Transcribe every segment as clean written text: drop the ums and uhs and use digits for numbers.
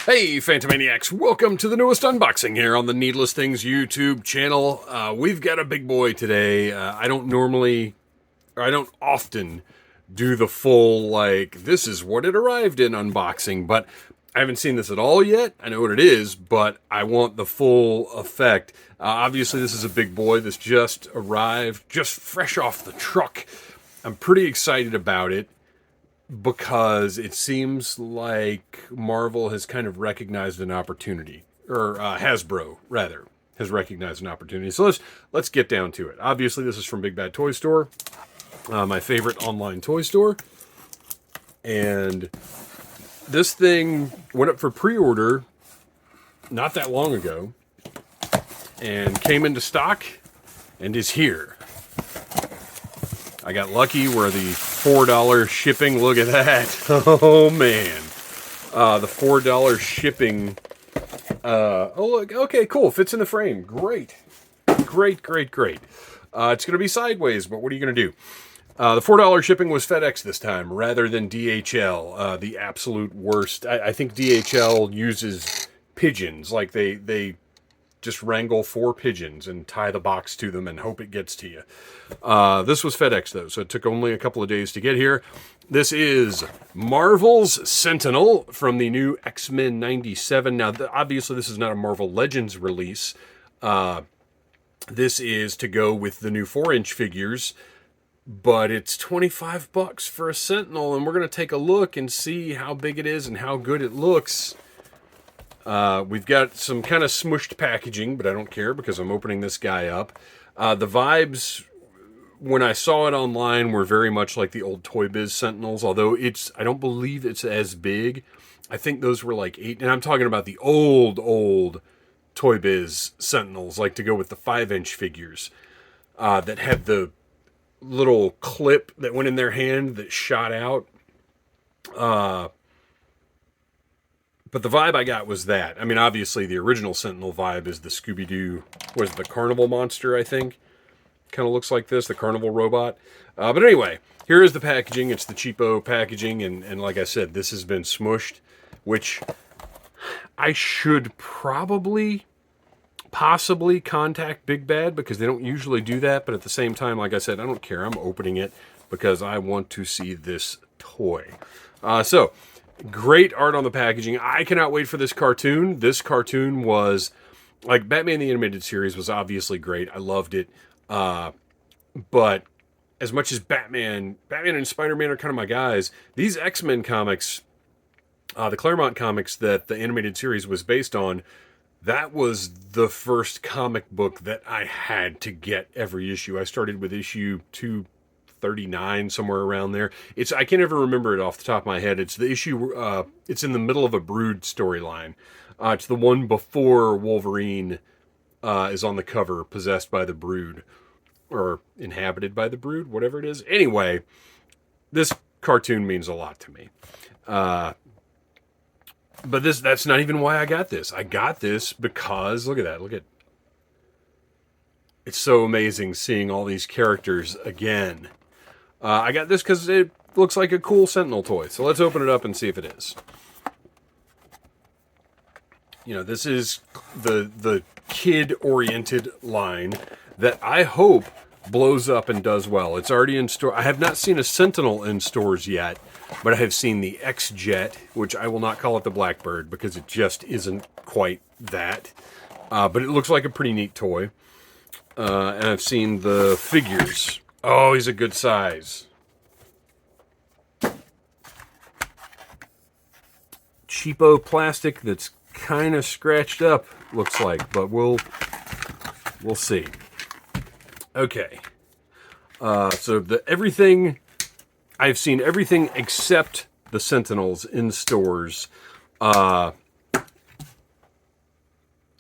Hey, Phantomaniacs, welcome to the newest unboxing here on the Needless Things YouTube channel. We've got a big boy today. I don't often do the full, this is what it arrived in unboxing, but I haven't seen this at all yet. I know what it is, but I want the full effect. Obviously, this is a big boy. This just arrived, just fresh off the truck. I'm pretty excited about it, because it seems like Marvel has kind of recognized an opportunity, or Hasbro, rather, has recognized an opportunity. So let's get down to it. Obviously, this is from Big Bad Toy Store, my favorite online toy store. And this thing went up for pre-order not that long ago, and came into stock, and is here. I got lucky where the $4 shipping, look at that. Oh man. The $4 shipping, oh look, okay, cool, fits in the frame, great. Great. It's gonna be sideways, but what are you gonna do? The $4 shipping was FedEx this time, rather than DHL, the absolute worst. I think DHL uses pigeons, like they just wrangle 4 pigeons and tie the box to them and hope it gets to you. This was FedEx, though, so it took only a couple of days to get here. This is Marvel's Sentinel from the new X-Men 97. Now, obviously, this is not a Marvel Legends release. This is to go with the new 4-inch figures, but it's $25 for a Sentinel, and we're going to take a look and see how big it is and how good it looks. We've got some kind of smushed packaging, but I don't care because I'm opening this guy up. The vibes, when I saw it online, were very much like the old Toy Biz Sentinels, although I don't believe it's as big. I think those were like 8, and I'm talking about the old Toy Biz Sentinels, like to go with the 5-inch figures, that had the little clip that went in their hand that shot out. But the vibe I got was that. I mean, obviously, the original Sentinel vibe is the Scooby-Doo, was the carnival monster, I think. Kind of looks like this, the carnival robot. But anyway, here is the packaging. It's the cheapo packaging, and like I said, this has been smushed, which I should possibly contact Big Bad, because they don't usually do that, but at the same time, like I said, I don't care. I'm opening it because I want to see this toy. So, great art on the packaging. I cannot wait for this cartoon. This cartoon was, like, Batman the Animated Series was obviously great. I loved it. But as much as Batman and Spider-Man are kind of my guys, these X-Men comics, the Claremont comics that the animated series was based on, that was the first comic book that I had to get every issue. I started with issue 239, somewhere around there. I can't ever remember it off the top of my head. It's the issue, it's in the middle of a Brood storyline. It's the one before Wolverine is on the cover, possessed by the Brood, or inhabited by the Brood, whatever it is. Anyway, this cartoon means a lot to me. But that's not even why I got this. I got this because, look at that, it's so amazing seeing all these characters again. I got this because it looks like a cool Sentinel toy. So let's open it up and see if it is. You know, this is the kid-oriented line that I hope blows up and does well. It's already in store. I have not seen a Sentinel in stores yet, but I have seen the X-Jet, which I will not call it the Blackbird because it just isn't quite that. But it looks like a pretty neat toy. And I've seen the figures. Oh, he's a good size. Cheapo plastic that's kind of scratched up, looks like, but we'll see. Okay. So I've seen everything except the Sentinels in stores. And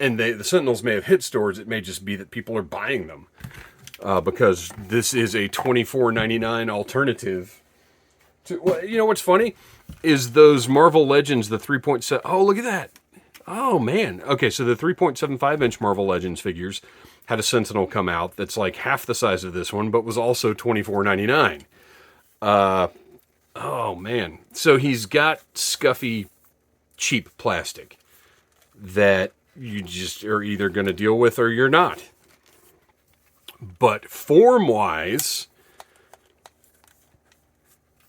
the Sentinels may have hit stores. It may just be that people are buying them. Because this is a $24.99 alternative to, well, you know what's funny? Is those Marvel Legends, the 3.7, oh, look at that. Oh, man. Okay, so the 3.75-inch Marvel Legends figures had a Sentinel come out that's like half the size of this one, but was also $24.99. Oh, man. So he's got scuffy cheap plastic that you just are either going to deal with or you're not. But form-wise,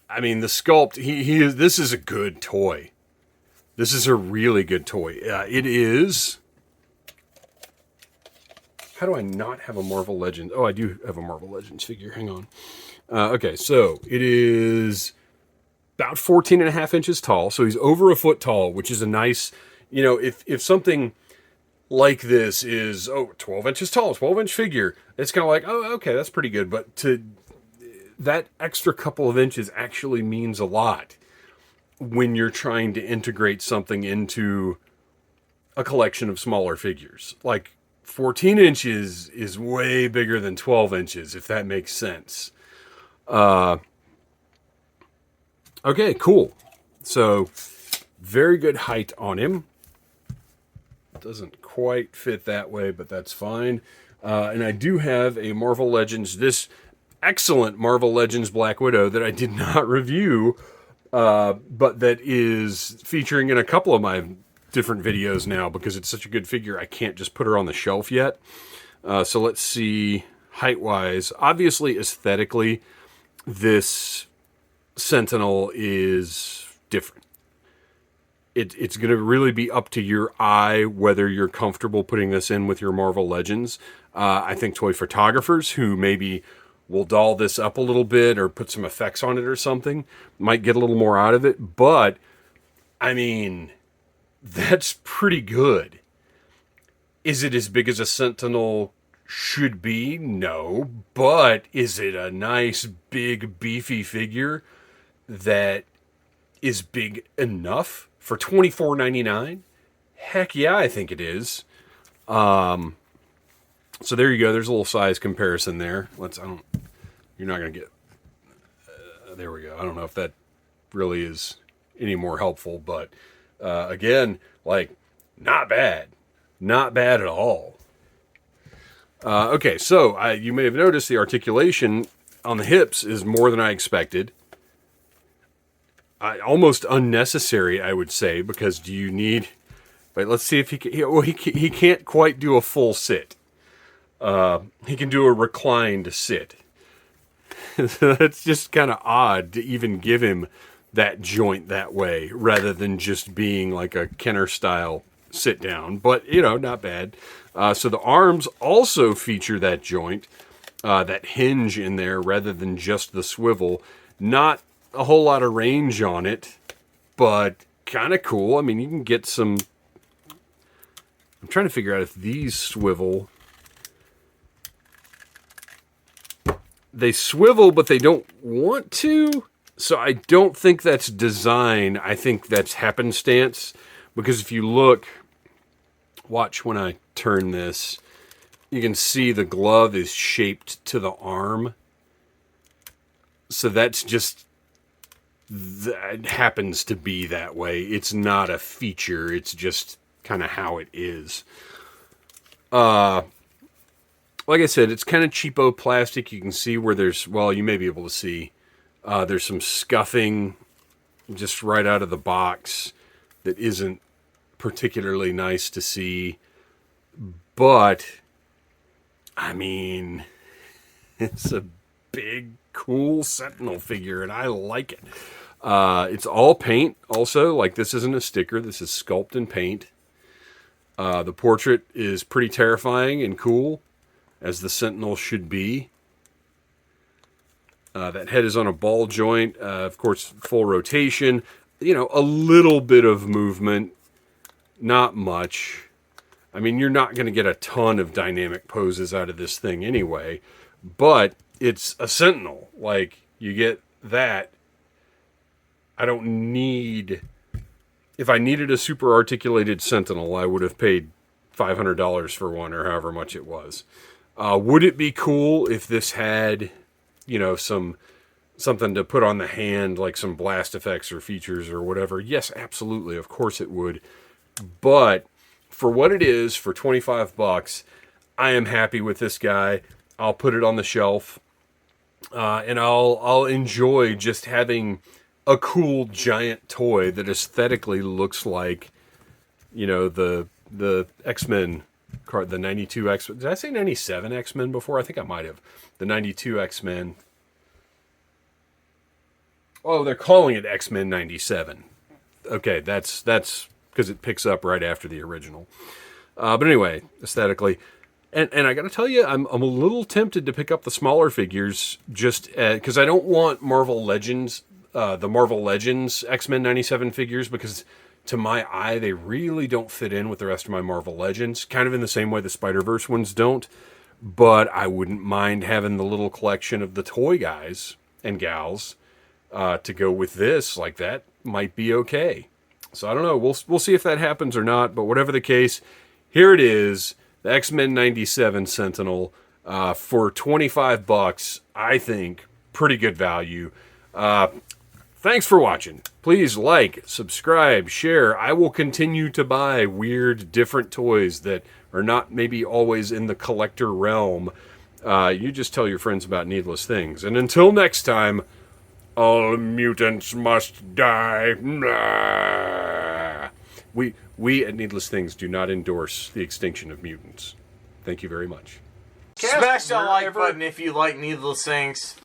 I mean, the sculpt, this is a good toy. This is a really good toy. It is... How do I not have a Marvel Legends? Oh, I do have a Marvel Legends figure. Hang on. Okay, so it is about 14 and a half inches tall. So he's over a foot tall, which is a nice, you know, if something like this is, 12 inches tall, 12-inch figure, it's kind of like, oh, okay, that's pretty good. But that extra couple of inches actually means a lot when you're trying to integrate something into a collection of smaller figures. Like, 14 inches is way bigger than 12 inches, if that makes sense. Okay, cool. So, very good height on him. Doesn't quite fit that way, but that's fine. And I do have a Marvel Legends, this excellent Marvel Legends Black Widow that I did not review, but that is featuring in a couple of my different videos now because it's such a good figure. I can't just put her on the shelf yet. So let's see height-wise. Obviously, aesthetically, this Sentinel is different. It's going to really be up to your eye whether you're comfortable putting this in with your Marvel Legends. I think toy photographers who maybe will doll this up a little bit or put some effects on it or something might get a little more out of it. But, I mean, that's pretty good. Is it as big as a Sentinel should be? No. But is it a nice, big, beefy figure that is big enough for $24.99? Heck yeah, I think it is. So there you go. There's a little size comparison there. You're not going to get... there we go. I don't know if that really is any more helpful, but again, like, not bad. Not bad at all. Okay, so you may have noticed the articulation on the hips is more than I expected. Almost unnecessary, I would say, because do you need... Wait, let's see if he can... He can't quite do a full sit. He can do a reclined sit. That's just kind of odd to even give him that joint that way, rather than just being like a Kenner-style sit-down. But, you know, not bad. So the arms also feature that joint, that hinge in there, rather than just the swivel. Not a whole lot of range on it, but kind of cool. I mean, you can get some... I'm trying to figure out if these swivel... They swivel, but they don't want to. So I don't think that's design. I think that's happenstance. Because if you look, watch when I turn this, you can see the glove is shaped to the arm. So that's just, that happens to be that way. It's not a feature. It's just kind of how it is. Like I said, it's kind of cheapo plastic. You can see where there's, well, you may be able to see, there's some scuffing just right out of the box that isn't particularly nice to see. But, I mean, it's a big, cool Sentinel figure, and I like it. It's all paint, also. Like, this isn't a sticker. This is sculpt and paint. The portrait is pretty terrifying and cool, as the Sentinel should be. That head is on a ball joint. Of course, full rotation. You know, a little bit of movement. Not much. I mean, you're not going to get a ton of dynamic poses out of this thing anyway. But it's a Sentinel. Like, you get that. I don't need... If I needed a super articulated Sentinel, I would have paid $500 for one, or however much it was. Would it be cool if this had, you know, something to put on the hand, like some blast effects or features or whatever? Yes, absolutely. Of course it would. But for what it is, for $25, I am happy with this guy. I'll put it on the shelf, and I'll enjoy just having a cool giant toy that aesthetically looks like, you know, the X-Men card, the 92 X-Men. Did I say 97 X-Men before? I think I might have. The 92 X-Men. Oh, they're calling it X-Men 97. Okay, that's because it picks up right after the original. But anyway, aesthetically. And I got to tell you, I'm a little tempted to pick up the smaller figures just because I don't want Marvel Legends, the Marvel Legends X-Men 97 figures, because to my eye, they really don't fit in with the rest of my Marvel Legends, kind of in the same way the Spider-Verse ones don't. But I wouldn't mind having the little collection of the toy guys and gals to go with this. Like, that might be okay. So I don't know. We'll see if that happens or not. But whatever the case, here it is. The X-Men 97 Sentinel for $25, I think, pretty good value. Thanks for watching. Please like, subscribe, share. I will continue to buy weird, different toys that are not maybe always in the collector realm. You just tell your friends about Needless Things. And until next time, all mutants must die. We at Needless Things do not endorse the extinction of mutants. Thank you very much. Smash that like button if you like Needless Things.